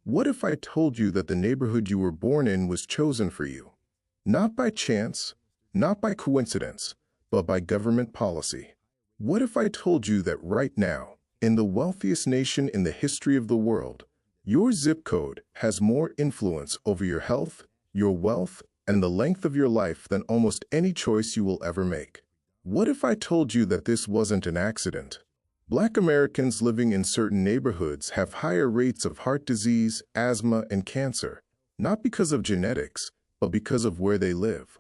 What if I told you that the neighborhood you were born in was chosen for you? Not by chance, not by coincidence, but by government policy. What if I told you that right now, in the wealthiest nation in the history of the world, your zip code has more influence over your health, your wealth, and the length of your life than almost any choice you will ever make? What if I told you that this wasn't an accident? Black Americans living in certain neighborhoods have higher rates of heart disease, asthma, and cancer, not because of genetics, but because of where they live.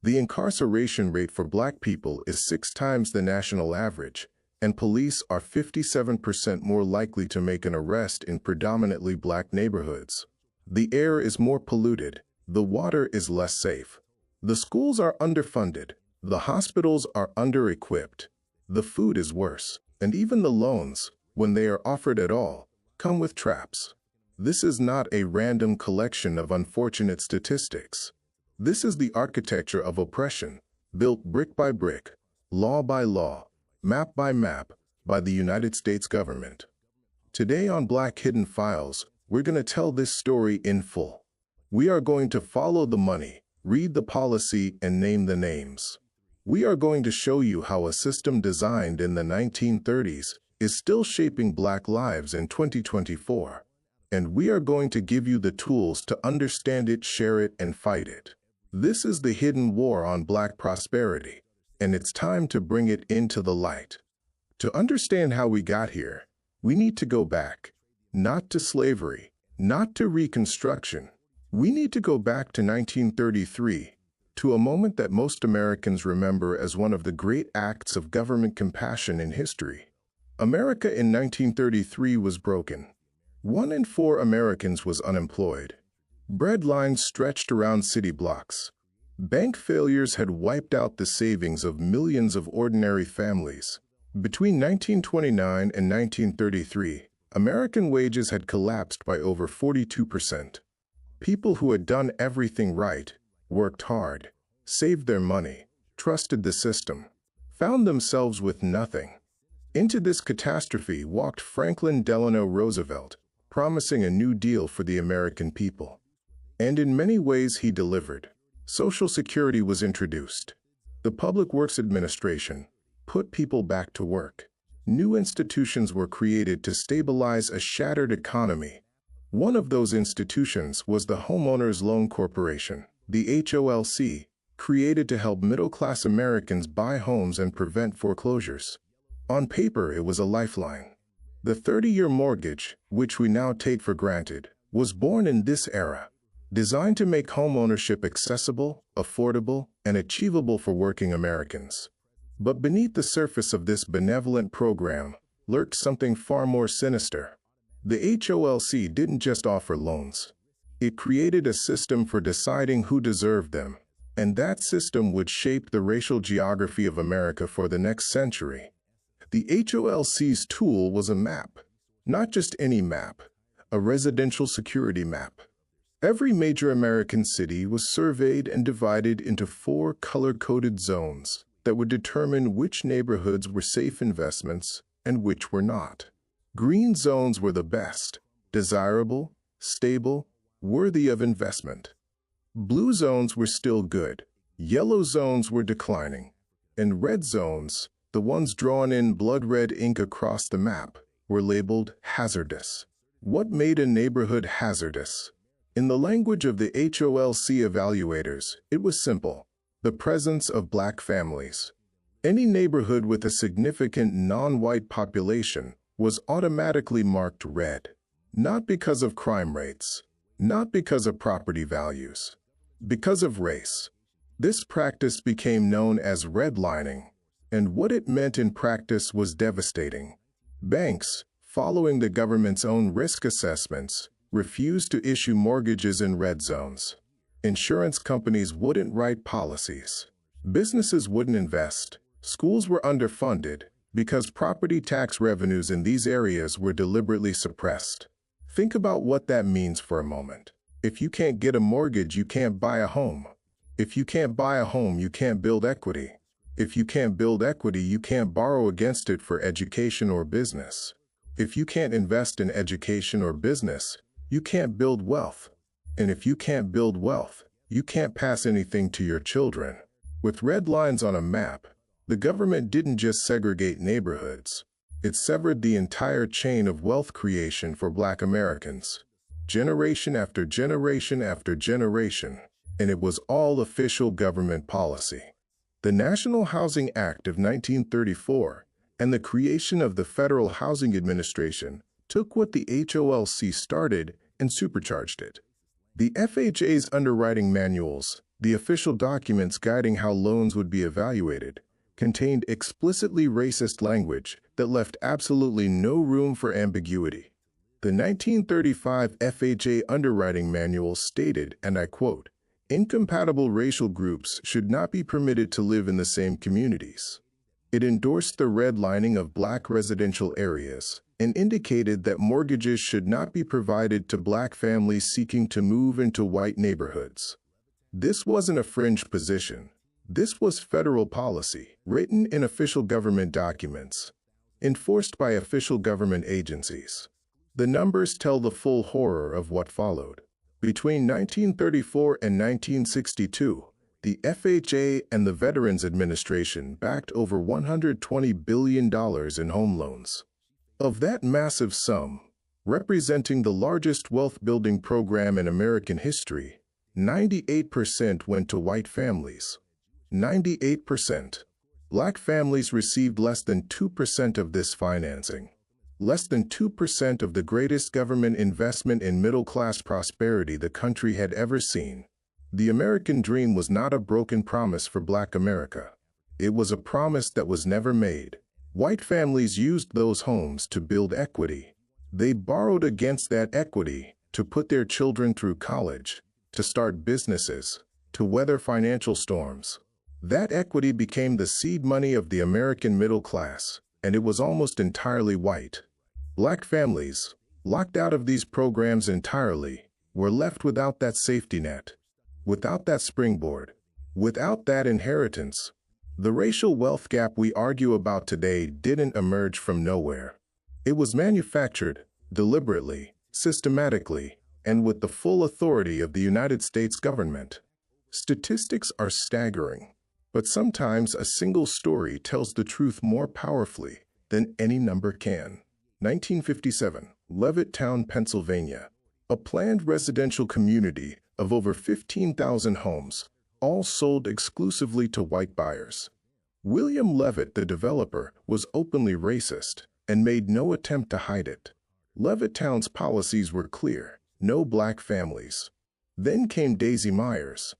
The incarceration rate for Black people is 6 times the national average, and police are 57% more likely to make an arrest in predominantly Black neighborhoods. The air is more polluted, the water is less safe. The schools are underfunded, the hospitals are under-equipped, the food is worse. And even the loans, when they are offered at all, come with traps. This is not a random collection of unfortunate statistics. This is the architecture of oppression, built brick by brick, law by law, map by map, by the United States government. Today on Black Hidden Files, we're going to tell this story in full. We are going to follow the money, read the policy, and name the names. We are going to show you how a system designed in the 1930s is still shaping Black lives in 2024. And we are going to give you the tools to understand it, share it, and fight it. This is the hidden war on Black prosperity, and it's time to bring it into the light. To understand how we got here, we need to go back, not to slavery, not to Reconstruction. We need to go back to 1933. To a moment that most Americans remember as one of the great acts of government compassion in history. America in 1933 was broken. 1 in 4 Americans was unemployed. Bread lines stretched around city blocks. Bank failures had wiped out the savings of millions of ordinary families. Between 1929 and 1933, American wages had collapsed by over 42%. People who had done everything right, worked hard, saved their money, trusted the system, found themselves with nothing. Into this catastrophe walked Franklin Delano Roosevelt, promising a new deal for the American people. And in many ways he delivered. Social Security was introduced. The Public Works Administration put people back to work. New institutions were created to stabilize a shattered economy. One of those institutions was the Homeowners Loan Corporation, the HOLC, created to help middle-class Americans buy homes and prevent foreclosures. On paper, it was a lifeline. The 30-year mortgage, which we now take for granted, was born in this era, designed to make homeownership accessible, affordable, and achievable for working Americans. But beneath the surface of this benevolent program lurked something far more sinister. The HOLC didn't just offer loans. It created a system for deciding who deserved them, and that system would shape the racial geography of America for the next century. The HOLC's tool was a map, not just any map, a residential security map. Every major American city was surveyed and divided into 4 color-coded zones that would determine which neighborhoods were safe investments and which were not. Green zones were the best, desirable, stable, worthy of investment. Blue zones were still good, yellow zones were declining, and red zones, the ones drawn in blood red ink across the map, were labeled hazardous. What made a neighborhood hazardous? In the language of the HOLC evaluators, it was simple: the presence of Black families. Any neighborhood with a significant non-white population was automatically marked red, not because of crime rates, not because of property values, because of race. This practice became known as redlining, and what it meant in practice was devastating. Banks, following the government's own risk assessments, refused to issue mortgages in red zones. Insurance companies wouldn't write policies. Businesses wouldn't invest. Schools were underfunded because property tax revenues in these areas were deliberately suppressed. Think about what that means for a moment. If you can't get a mortgage, you can't buy a home. If you can't buy a home, you can't build equity. If you can't build equity, you can't borrow against it for education or business. If you can't invest in education or business, you can't build wealth. And if you can't build wealth, you can't pass anything to your children. With red lines on a map, the government didn't just segregate neighborhoods. It severed the entire chain of wealth creation for Black Americans, generation after generation after generation, and it was all official government policy. The National Housing Act of 1934 and the creation of the Federal Housing Administration took what the HOLC started and supercharged it. The FHA's underwriting manuals, the official documents guiding how loans would be evaluated, contained explicitly racist language that left absolutely no room for ambiguity. The 1935 FHA underwriting manual stated, and I quote, "Incompatible racial groups should not be permitted to live in the same communities." It endorsed the redlining of Black residential areas and indicated that mortgages should not be provided to Black families seeking to move into white neighborhoods. This wasn't a fringe position. This was federal policy, written in official government documents, enforced by official government agencies. The numbers tell the full horror of what followed. Between 1934 and 1962, the FHA and the Veterans Administration backed over $120 billion in home loans. Of that massive sum, representing the largest wealth-building program in American history, 98% went to white families. 98%. Black families received less than 2% of this financing. Less than 2% of the greatest government investment in middle-class prosperity the country had ever seen. The American dream was not a broken promise for Black America. It was a promise that was never made. White families used those homes to build equity. They borrowed against that equity to put their children through college, to start businesses, to weather financial storms. That equity became the seed money of the American middle class, and it was almost entirely white. Black families, locked out of these programs entirely, were left without that safety net, without that springboard, without that inheritance. The racial wealth gap we argue about today didn't emerge from nowhere. It was manufactured, deliberately, systematically, and with the full authority of the United States government. Statistics are staggering, but sometimes a single story tells the truth more powerfully than any number can. 1957, Levittown, Pennsylvania. A planned residential community of over 15,000 homes, all sold exclusively to white buyers. William Levitt, the developer, was openly racist and made no attempt to hide it. Levittown's policies were clear: no Black families. Then came Daisy Myers,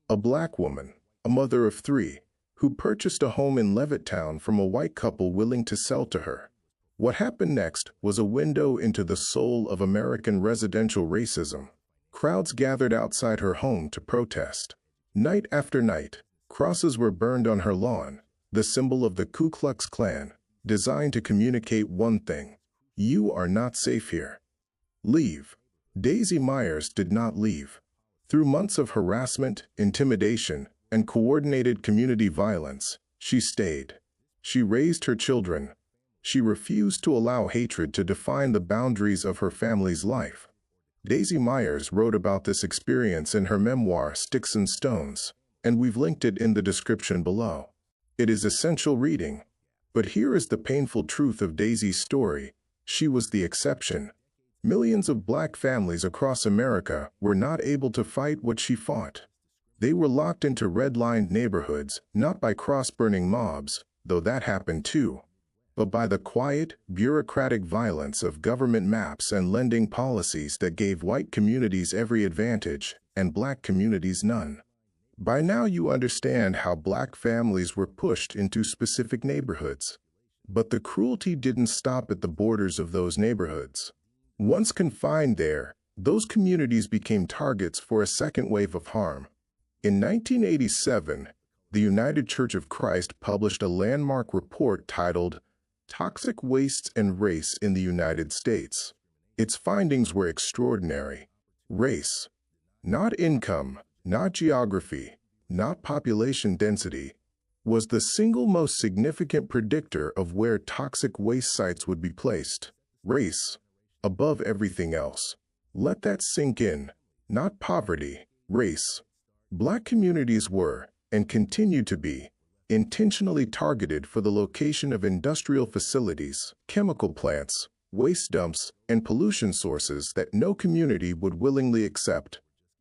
a Black woman, a mother of 3, who purchased a home in Levittown from a white couple willing to sell to her. What happened next was a window into the soul of American residential racism. Crowds gathered outside her home to protest. Night after night, crosses were burned on her lawn, the symbol of the Ku Klux Klan, designed to communicate one thing: you are not safe here. Leave. Daisy Myers did not leave. Through months of harassment, intimidation, and coordinated community violence, she stayed. She raised her children. She refused to allow hatred to define the boundaries of her family's life. Daisy Myers wrote about this experience in her memoir, Sticks and Stones, and we've linked it in the description below. It is essential reading. But here is the painful truth of Daisy's story: she was the exception. Millions of Black families across America were not able to fight what she fought. They were locked into redlined neighborhoods, not by cross-burning mobs, though that happened too, but by the quiet, bureaucratic violence of government maps and lending policies that gave white communities every advantage and Black communities none. By now you understand how Black families were pushed into specific neighborhoods. But the cruelty didn't stop at the borders of those neighborhoods. Once confined there, those communities became targets for a second wave of harm. In 1987, the United Church of Christ published a landmark report titled Toxic Wastes and Race in the United States. Its findings were extraordinary. Race, not income, not geography, not population density, was the single most significant predictor of where toxic waste sites would be placed. Race, above everything else. Let that sink in. Not poverty, race. Black communities were, and continue to be, intentionally targeted for the location of industrial facilities, chemical plants, waste dumps, and pollution sources that no community would willingly accept.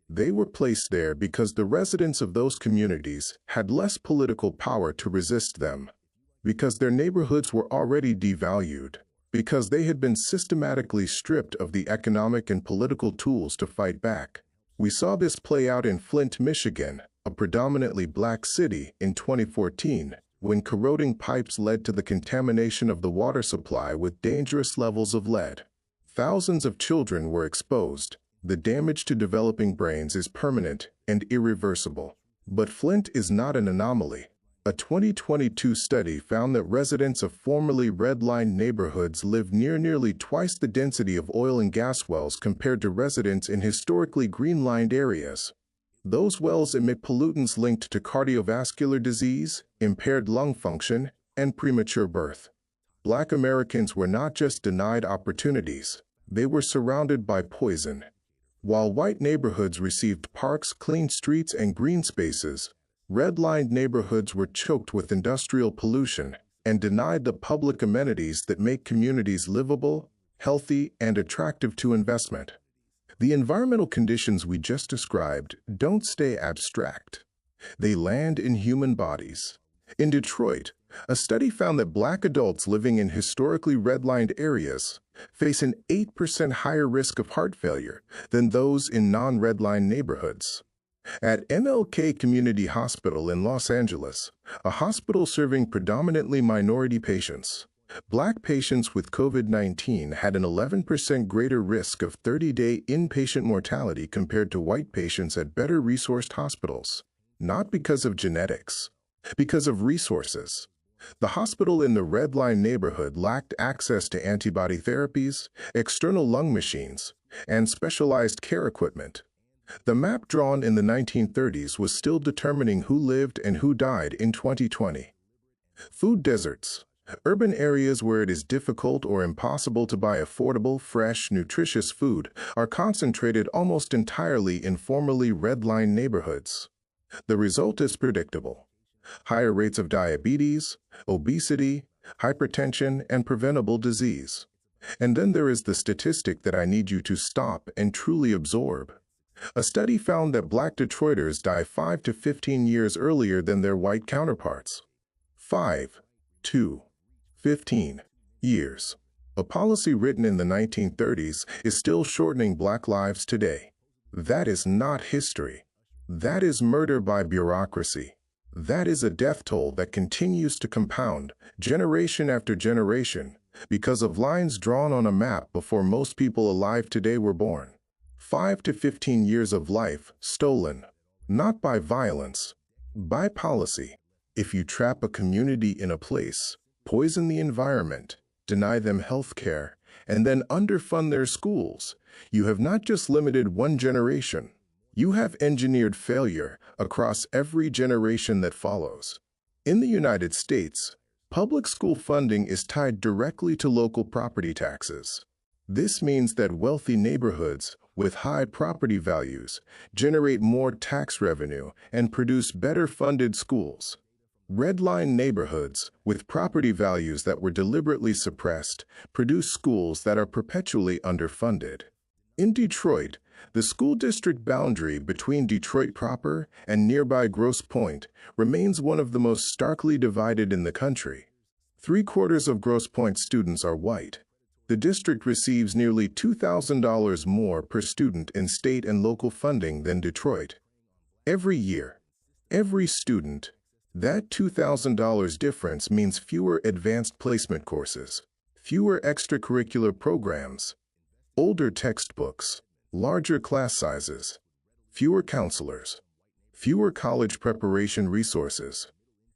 They were placed there because the residents of those communities had less political power to resist them, because their neighborhoods were already devalued, because they had been systematically stripped of the economic and political tools to fight back. We saw this play out in Flint, Michigan, a predominantly black city, in 2014, when corroding pipes led to the contamination of the water supply with dangerous levels of lead. Thousands of children were exposed. The damage to developing brains is permanent and irreversible. But Flint is not an anomaly. A 2022 study found that residents of formerly redlined neighborhoods live nearly twice the density of oil and gas wells compared to residents in historically green-lined areas. Those wells emit pollutants linked to cardiovascular disease, impaired lung function, and premature birth. Black Americans were not just denied opportunities, they were surrounded by poison. While white neighborhoods received parks, clean streets, and green spaces, redlined neighborhoods were choked with industrial pollution and denied the public amenities that make communities livable, healthy, and attractive to investment. The environmental conditions we just described don't stay abstract. They land in human bodies. In Detroit, a study found that black adults living in historically redlined areas face an 8% higher risk of heart failure than those in non-redlined neighborhoods. At MLK Community Hospital in Los Angeles, a hospital serving predominantly minority patients, black patients with COVID-19 had an 11% greater risk of 30-day inpatient mortality compared to white patients at better-resourced hospitals. Not because of genetics, because of resources. The hospital in the redline neighborhood lacked access to antibody therapies, external lung machines, and specialized care equipment. The map drawn in the 1930s was still determining who lived and who died in 2020. Food deserts. Urban areas where it is difficult or impossible to buy affordable, fresh, nutritious food are concentrated almost entirely in formerly redlined neighborhoods. The result is predictable. Higher rates of diabetes, obesity, hypertension, and preventable disease. And then there is the statistic that I need you to stop and truly absorb. A study found that black Detroiters die 5 to 15 years earlier than their white counterparts. 5 to 15 years. A policy written in the 1930s is still shortening black lives today. That is not history. That is murder by bureaucracy. That is a death toll that continues to compound, generation after generation, because of lines drawn on a map before most people alive today were born. 5 to 15 years of life stolen, not by violence, by policy. If you trap a community in a place, poison the environment, deny them health care, and then underfund their schools, you have not just limited one generation, you have engineered failure across every generation that follows. In the United States, public school funding is tied directly to local property taxes. This means that wealthy neighborhoods with high property values generate more tax revenue and produce better-funded schools. Redline neighborhoods with property values that were deliberately suppressed produce schools that are perpetually underfunded. In Detroit, the school district boundary between Detroit proper and nearby Grosse Pointe remains one of the most starkly divided in the country. 3/4 of Grosse Pointe students are white. The district receives nearly $2,000 more per student in state and local funding than Detroit. Every year, every student, that $2,000 difference means fewer advanced placement courses, fewer extracurricular programs, older textbooks, larger class sizes, fewer counselors, fewer college preparation resources.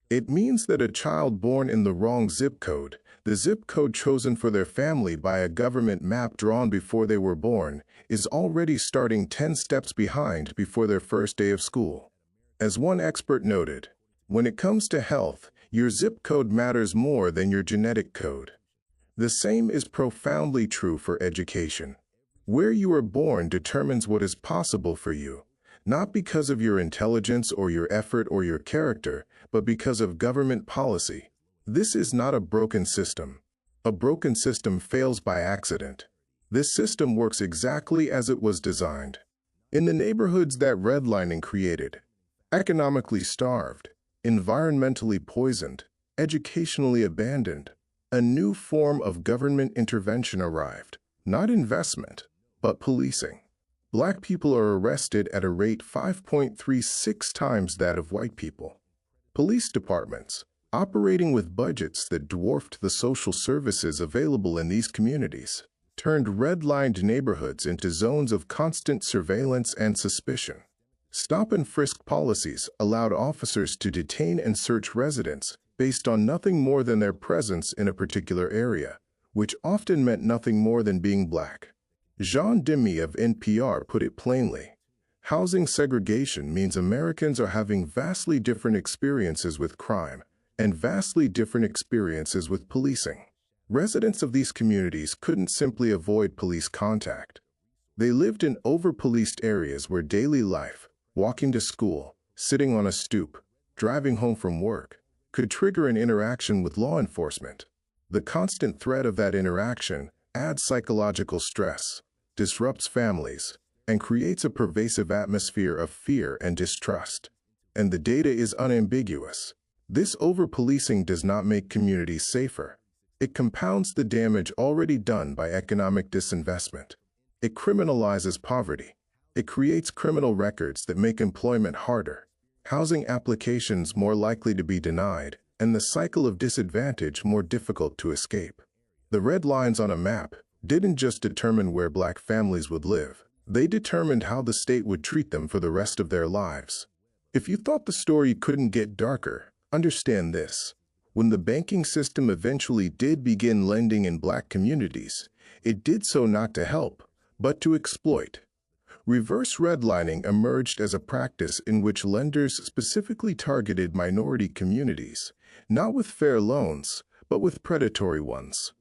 It means that a child born in the wrong zip code, the zip code chosen for their family by a government map drawn before they were born, is already starting 10 steps behind before their first day of school. As one expert noted, when it comes to health, your zip code matters more than your genetic code. The same is profoundly true for education. Where you are born determines what is possible for you, not because of your intelligence or your effort or your character, but because of government policy. This is not a broken system. A broken system fails by accident. This system works exactly as it was designed. In the neighborhoods that redlining created, economically starved, environmentally poisoned, educationally abandoned, a new form of government intervention arrived, not investment, but policing. Black people are arrested at a rate 5.36 times that of white people. Police departments, operating with budgets that dwarfed the social services available in these communities, turned redlined neighborhoods into zones of constant surveillance and suspicion. Stop and frisk policies allowed officers to detain and search residents based on nothing more than their presence in a particular area, which often meant nothing more than being black. Jean Demy of NPR put it plainly. Housing segregation means Americans are having vastly different experiences with crime and vastly different experiences with policing. Residents of these communities couldn't simply avoid police contact. They lived in over-policed areas where daily life, walking to school, sitting on a stoop, driving home from work, could trigger an interaction with law enforcement. The constant threat of that interaction adds psychological stress, disrupts families, and creates a pervasive atmosphere of fear and distrust. And the data is unambiguous. This over-policing does not make communities safer. It compounds the damage already done by economic disinvestment. It criminalizes poverty. It creates criminal records that make employment harder, housing applications more likely to be denied, and the cycle of disadvantage more difficult to escape. The red lines on a map didn't just determine where black families would live. They determined how the state would treat them for the rest of their lives. If you thought the story couldn't get darker, understand this. When the banking system eventually did begin lending in black communities, it did so not to help, but to exploit. Reverse redlining emerged as a practice in which lenders specifically targeted minority communities, not with fair loans, but with predatory ones.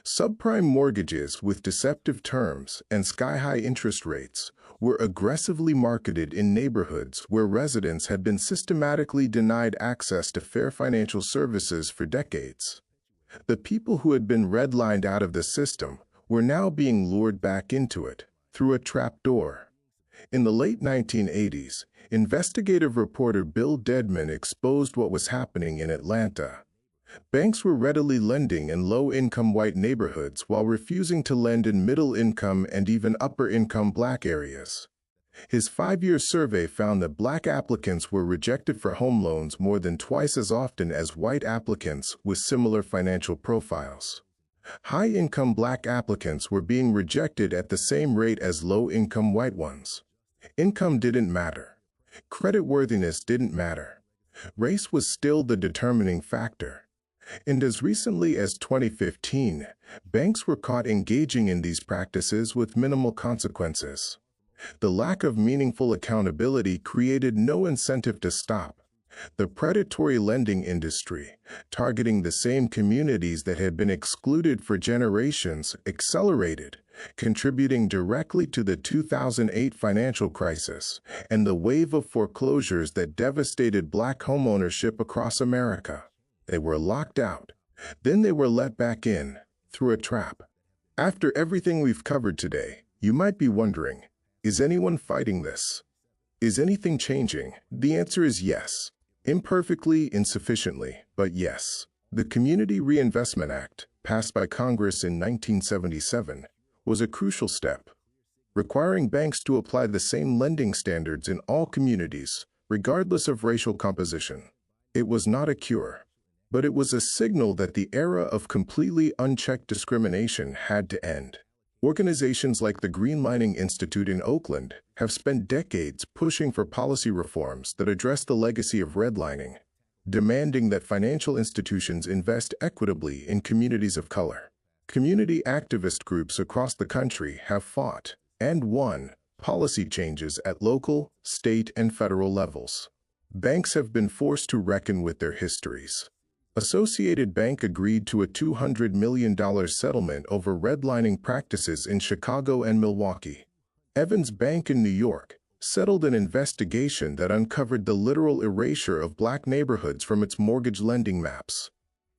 Subprime mortgages with deceptive terms and sky-high interest rates were aggressively marketed in neighborhoods where residents had been systematically denied access to fair financial services for decades. The people who had been redlined out of the system were now being lured back into it through a trapdoor. In the late 1980s, investigative reporter Bill Dedman exposed what was happening in Atlanta. Banks were readily lending in low-income white neighborhoods while refusing to lend in middle-income and even upper-income black areas. His 5-year survey found that black applicants were rejected for home loans more than twice as often as white applicants with similar financial profiles. High-income black applicants were being rejected at the same rate as low-income white ones. Income didn't matter. Creditworthiness didn't matter. Race was still the determining factor. And as recently as 2015, banks were caught engaging in these practices with minimal consequences. The lack of meaningful accountability created no incentive to stop. The predatory lending industry, targeting the same communities that had been excluded for generations, accelerated, contributing directly to the 2008 financial crisis and the wave of foreclosures that devastated black homeownership across America. They were locked out. Then they were let back in, through a trap. After everything we've covered today, you might be wondering, is anyone fighting this? Is anything changing? The answer is yes. Imperfectly, insufficiently, but yes. The Community Reinvestment Act, passed by Congress in 1977, was a crucial step, requiring banks to apply the same lending standards in all communities, regardless of racial composition. It was not a cure, but it was a signal that the era of completely unchecked discrimination had to end. Organizations like the Redlining Institute in Oakland have spent decades pushing for policy reforms that address the legacy of redlining, demanding that financial institutions invest equitably in communities of color. Community activist groups across the country have fought and won policy changes at local, state, and federal levels. Banks have been forced to reckon with their histories. Associated Bank agreed to a $200 million settlement over redlining practices in Chicago and Milwaukee. Evans Bank in New York settled an investigation that uncovered the literal erasure of black neighborhoods from its mortgage lending maps.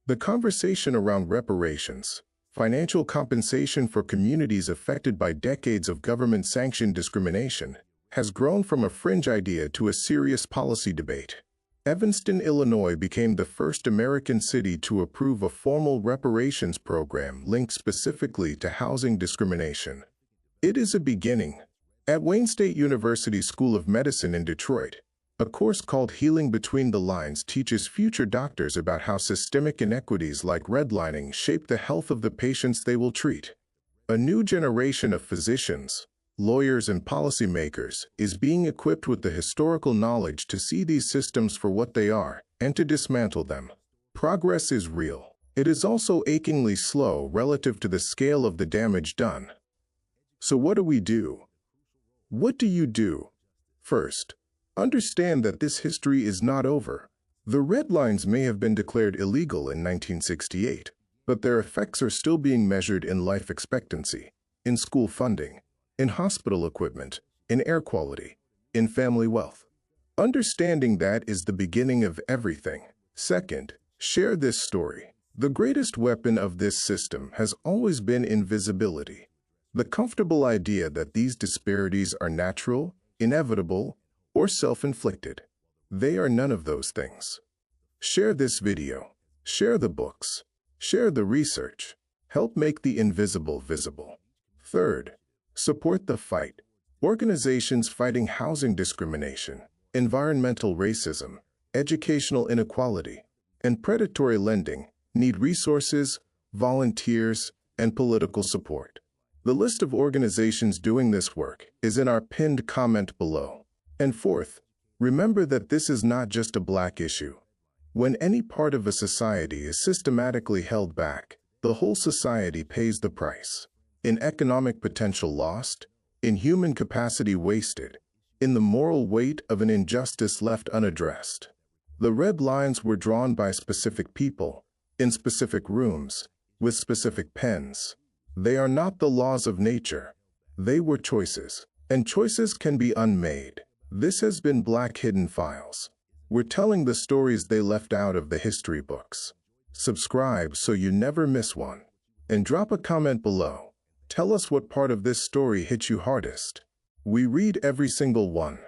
The conversation around reparations, financial compensation for communities affected by decades of government-sanctioned discrimination, has grown from a fringe idea to a serious policy debate. Evanston, Illinois became the first American city to approve a formal reparations program linked specifically to housing discrimination. It is a beginning. At Wayne State University School of Medicine in Detroit, a course called Healing Between the Lines teaches future doctors about how systemic inequities like redlining shape the health of the patients they will treat. A new generation of physicians, lawyers, and policymakers is being equipped with the historical knowledge to see these systems for what they are and to dismantle them. Progress is real. It is also achingly slow relative to the scale of the damage done. So what do we do? What do you do? First, understand that this history is not over. The red lines may have been declared illegal in 1968, but their effects are still being measured in life expectancy, in school funding, in hospital equipment, in air quality, in family wealth. Understanding that is the beginning of everything. Second, share this story. The greatest weapon of this system has always been invisibility. The comfortable idea that these disparities are natural, inevitable, or self-inflicted. They are none of those things. Share this video. Share the books. Share the research. Help make the invisible visible. Third, support the fight. Organizations fighting housing discrimination, environmental racism, educational inequality, and predatory lending need resources, volunteers, and political support. The list of organizations doing this work is in our pinned comment below. And fourth, remember that this is not just a black issue. When any part of a society is systematically held back, the whole society pays the price. In economic potential lost, in human capacity wasted, in the moral weight of an injustice left unaddressed. The red lines were drawn by specific people, in specific rooms, with specific pens. They are not the laws of nature. They were choices, and choices can be unmade. This has been Black Hidden Files. We're telling the stories they left out of the history books. Subscribe so you never miss one. And drop a comment below. Tell us what part of this story hit you hardest. We read every single one.